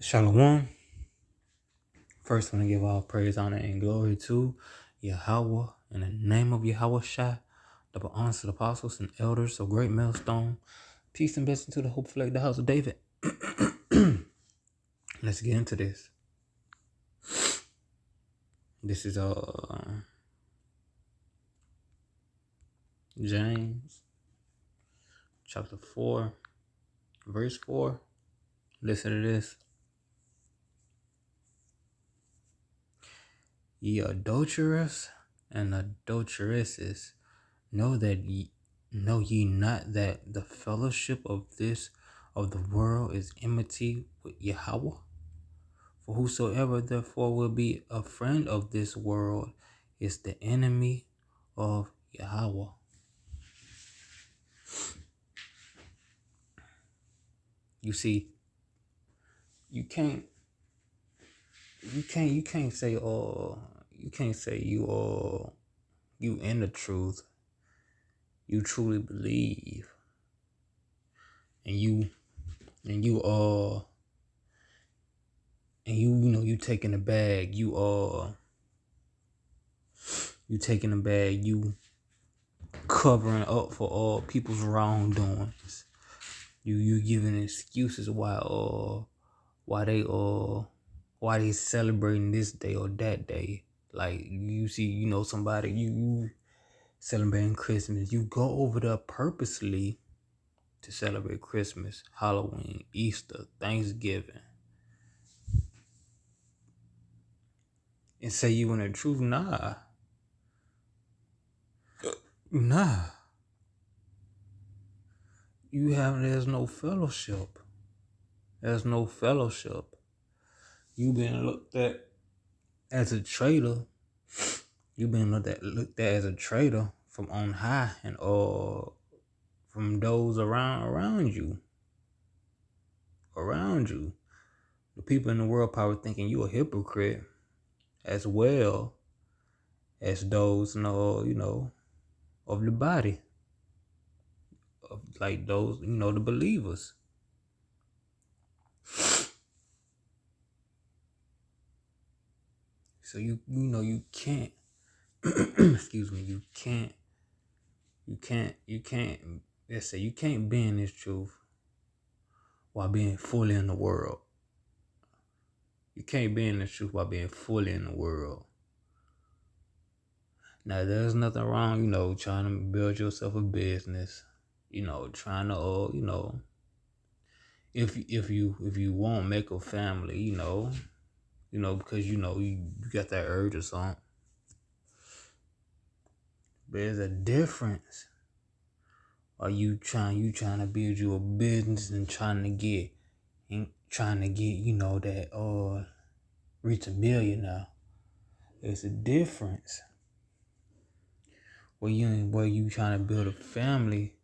Shalom. First, I want to give all praise, honor, and glory to Yahweh. In the name of Yahweh Shai, double honors to the apostles and elders of Great Millstone. Peace and blessing to the hope flag, the house of David. Let's get into this. This is James chapter 4, verse 4. Listen to this. Ye adulterers and adulteresses, know ye not that the fellowship of the world is enmity with Yahweh? For whosoever therefore will be a friend of this world is the enemy of Yahweh. You see, you can't say you in the truth, you truly believe, and you taking the bag, you taking the bag, you covering up for all people's wrongdoings. You giving excuses why they celebrating this day or that day. Like you see, somebody you celebrating Christmas, you go over there purposely to celebrate Christmas, Halloween, Easter, Thanksgiving, and say you in the truth. Nah. There's no fellowship. There's no fellowship. You been looked at as a traitor. You been looked at as a traitor from on high and from those around you. The people in the world probably thinking you a hypocrite, as well as those of the body, of like those the believers. So you can't excuse me, you can't let's say you can't be in this truth while being fully in the world. You can't be in the truth while being fully in the world. Now there's nothing wrong, trying to build yourself a business, trying to if you won't make a family, because you got that urge or something. But there's a difference. Are you trying to build you a business and trying to get that reach $1 million now? There's a difference. Where you trying to build a family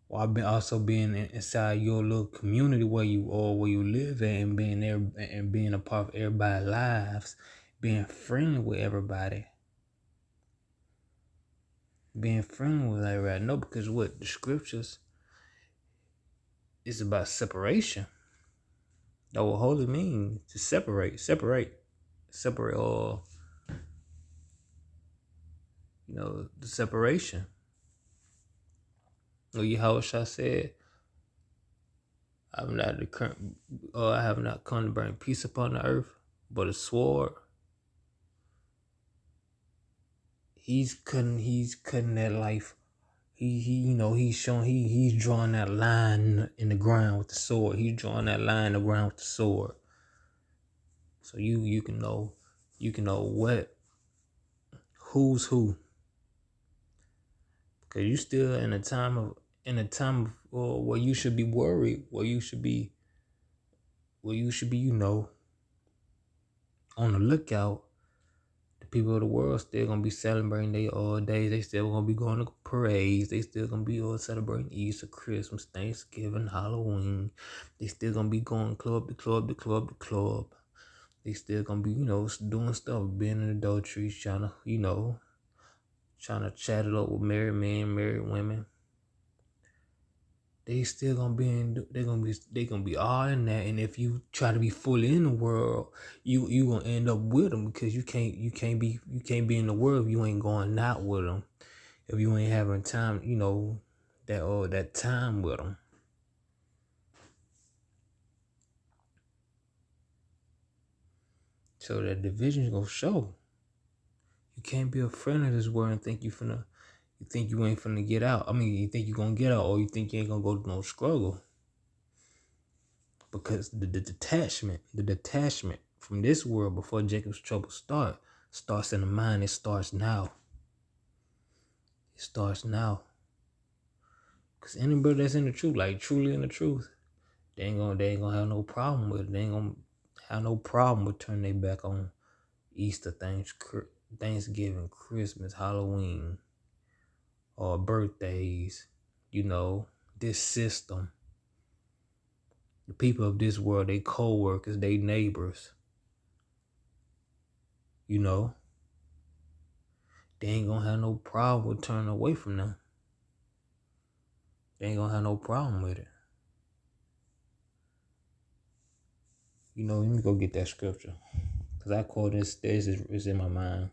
while also being inside your little community where you live at, and being there and being a part of everybody's lives, being friendly with everybody. Being friendly with everybody. No, because what the scriptures is about separation. That what holy means, to separate all, the separation. Yahweh said, I have not come to bring peace upon the earth, but a sword. He's cutting that life. He's showing he's drawing that line in the ground with the sword. He's drawing that line in the ground with the sword. So you can know who's who. Because you still in a time of where you should be worried, where you should be on the lookout. The people of the world still gonna be celebrating their days. They still gonna be going to parades. They still gonna be celebrating Easter, Christmas, Thanksgiving, Halloween. They still gonna be going club to club to club to club. They still gonna be doing stuff, being in adultery, trying to chat it up with married men, married women. they still gonna be in. They gonna be all in that. And if you try to be fully in the world, you gonna end up with them because you can't be in the world if you ain't going out with them. If you ain't having time, that time with them. So that division's gonna show. You can't be a friend of this world and think you think you ain't finna get out. I mean, you think you gonna get out, or you think you ain't gonna go to no struggle. Because the detachment from this world before Jacob's trouble starts in the mind. It starts now. It starts now. Because anybody that's in the truth, like truly in the truth, they ain't gonna have no problem with it. They ain't gonna have no problem with turning their back on Easter, Thanksgiving, Christmas, Halloween, or birthdays. This system. The people of this world, they co-workers, they neighbors. They ain't gonna have no problem with turning away from them. They ain't gonna have no problem with it. Let me go get that scripture. Because I quote this is in my mind.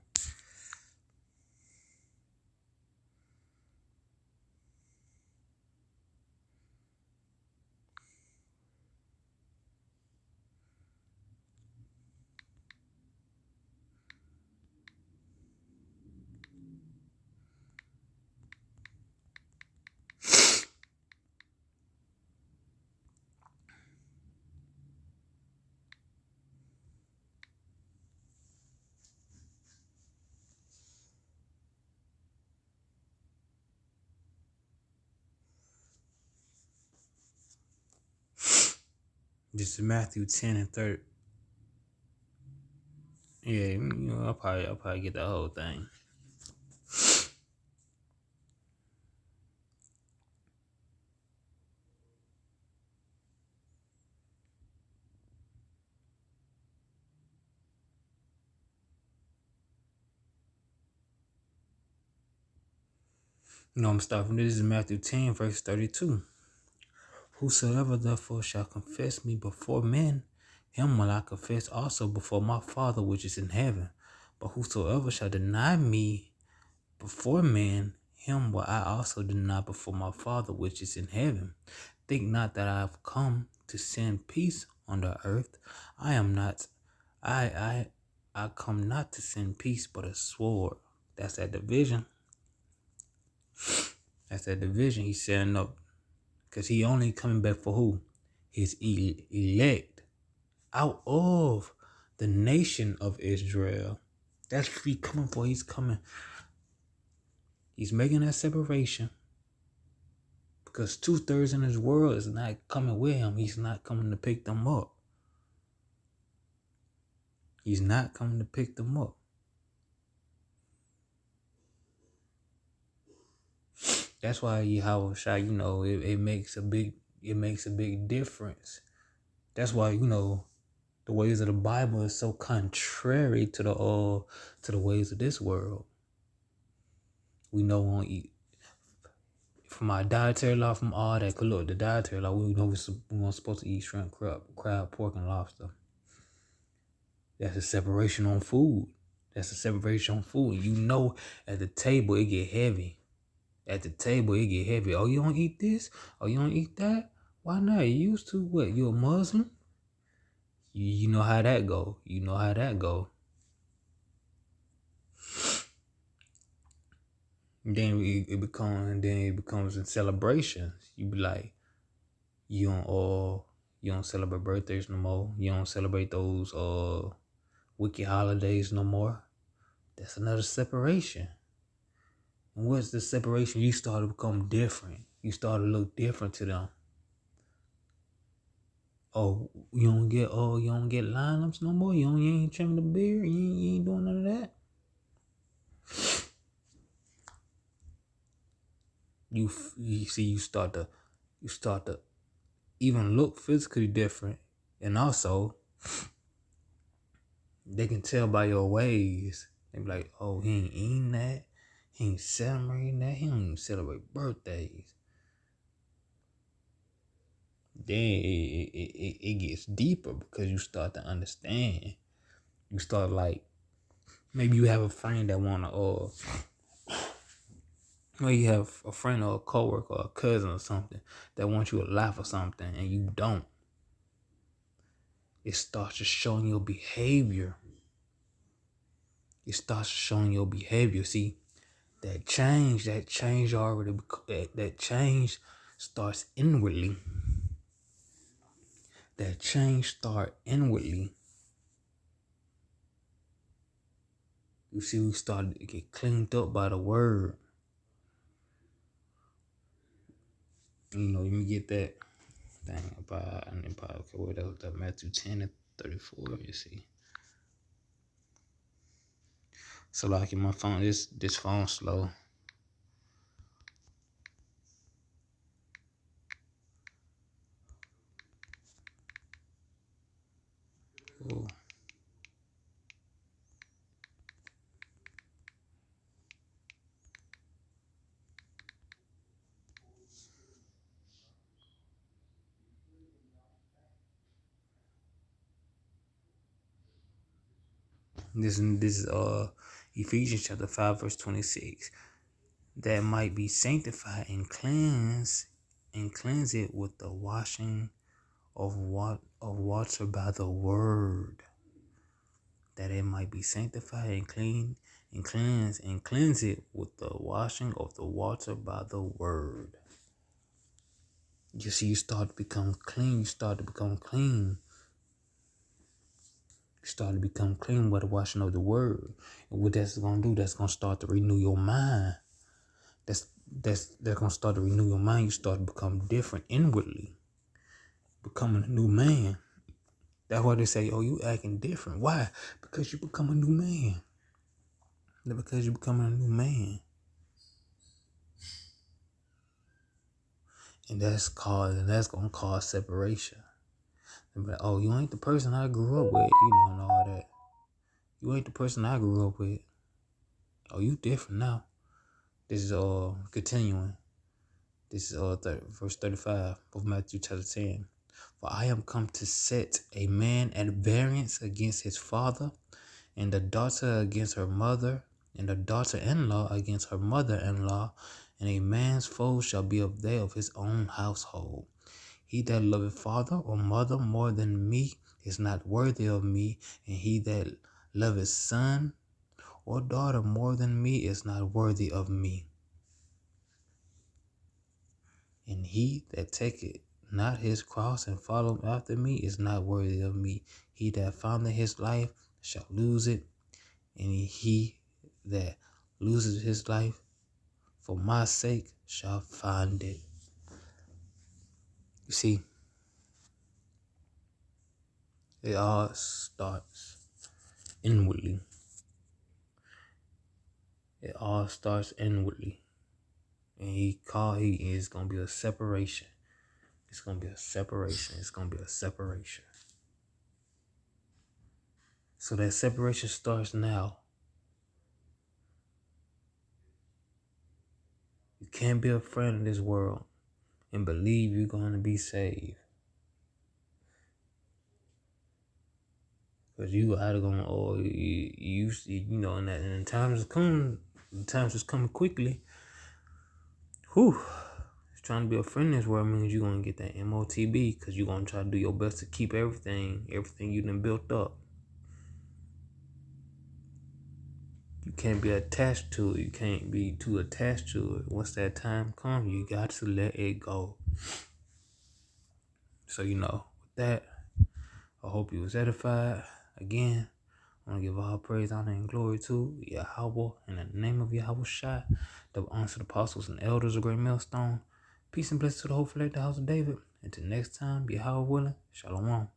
This is Matthew 10 and 30. Yeah, I'll probably get the whole thing. I'm starting. This is Matthew 10, verse 32. Whosoever therefore shall confess me before men, him will I confess also before my Father which is in heaven. But whosoever shall deny me before men, him will I also deny before my Father which is in heaven. Think not that I have come to send peace on the earth. I am not. I come not to send peace, but a sword. That's that division. That's that division he's setting up. Because he only coming back for who? His elect out of the nation of Israel. That's what he's coming for. He's coming. He's making that separation. Because 2/3 in his world is not coming with him. He's not coming to pick them up. He's not coming to pick them up. That's why Yahweh Shai, it makes a big difference. That's why, the ways of the Bible is so contrary to the ways of this world. We know we won't eat from our dietary law, from all that. Cause look, the dietary law, we know we're not supposed to eat shrimp, crab, pork, and lobster. That's a separation on food. At the table it get heavy. At the table it get heavy. Oh, you don't eat this? Oh, you don't eat that? Why not? You used to what? You a Muslim? You know how that go. Then it becomes in celebrations. You be like, you don't celebrate birthdays no more. You don't celebrate those wicked holidays no more. That's another separation. And what's the separation? You start to become different. You start to look different to them. Oh, you don't get lineups no more. You ain't trimming the beard. You ain't doing none of that. You see, you start to even look physically different, and also they can tell by your ways. They be like, oh, he ain't eating that. He ain't celebrating that. He don't even celebrate birthdays. then it gets deeper because you start to understand. You start like maybe you have a friend that wanna maybe you have a friend or a coworker or a cousin or something that wants you to laugh or something and you don't. It starts to showing your behavior. It starts showing your behavior. See, that change already, that change starts inwardly. That change start inwardly. You see, we started to get cleaned up by the word. You know, let me get that thing about, okay, what else? That Matthew 10 and 34, let me see. So like in my phone, this phone slow. Oh. This is Ephesians chapter 5 verse 26. That might be sanctified and cleanse it with the washing of water by the word. That it might be sanctified and cleanse it with the washing of the water by the word. You see, you start to become clean. You start to become clean. You start to become clean by the washing of the word. And what that's gonna do, that's gonna start to renew your mind. That's gonna start to renew your mind. You start to become different inwardly, becoming a new man. That's why they say, "Oh, you acting different." Why? Because you become a new man. Because you becoming a new man, and that's gonna cause separation. And be like, oh, you ain't the person I grew up with, and all that. You ain't the person I grew up with. Oh, you different now. This is continuing. This is verse 35 of Matthew chapter 10. For I am come to set a man at variance against his father, and the daughter against her mother, and the daughter-in-law against her mother-in-law, and a man's foe shall be of his own household. He that loveth father or mother more than me is not worthy of me, and he that loveth son or daughter more than me is not worthy of me. And he that taketh not his cross and follow after me is not worthy of me. He that findeth his life shall lose it, and he that loses his life for my sake shall find it. You see, it all starts inwardly. It all starts inwardly. And he is going to be a separation. It's going to be a separation. It's going to be a separation. So that separation starts now. You can't be a friend in this world and believe you're going to be saved. Because you either going to, or and the times is coming quickly. Whew. Trying to be a friend in this world means you're going to get that MOTB because you're going to try to do your best to keep everything you done built up. You can't be attached to it. You can't be too attached to it. Once that time comes, you got to let it go. So, with that, I hope you was edified. Again, I want to give all praise, honor, and glory to Yahweh in the name of Yahweh Shai, the answered apostles and elders of Great Millstone. Peace and blessings to the whole flag, the house of David. Until next time, Yahweh willing, Shalom.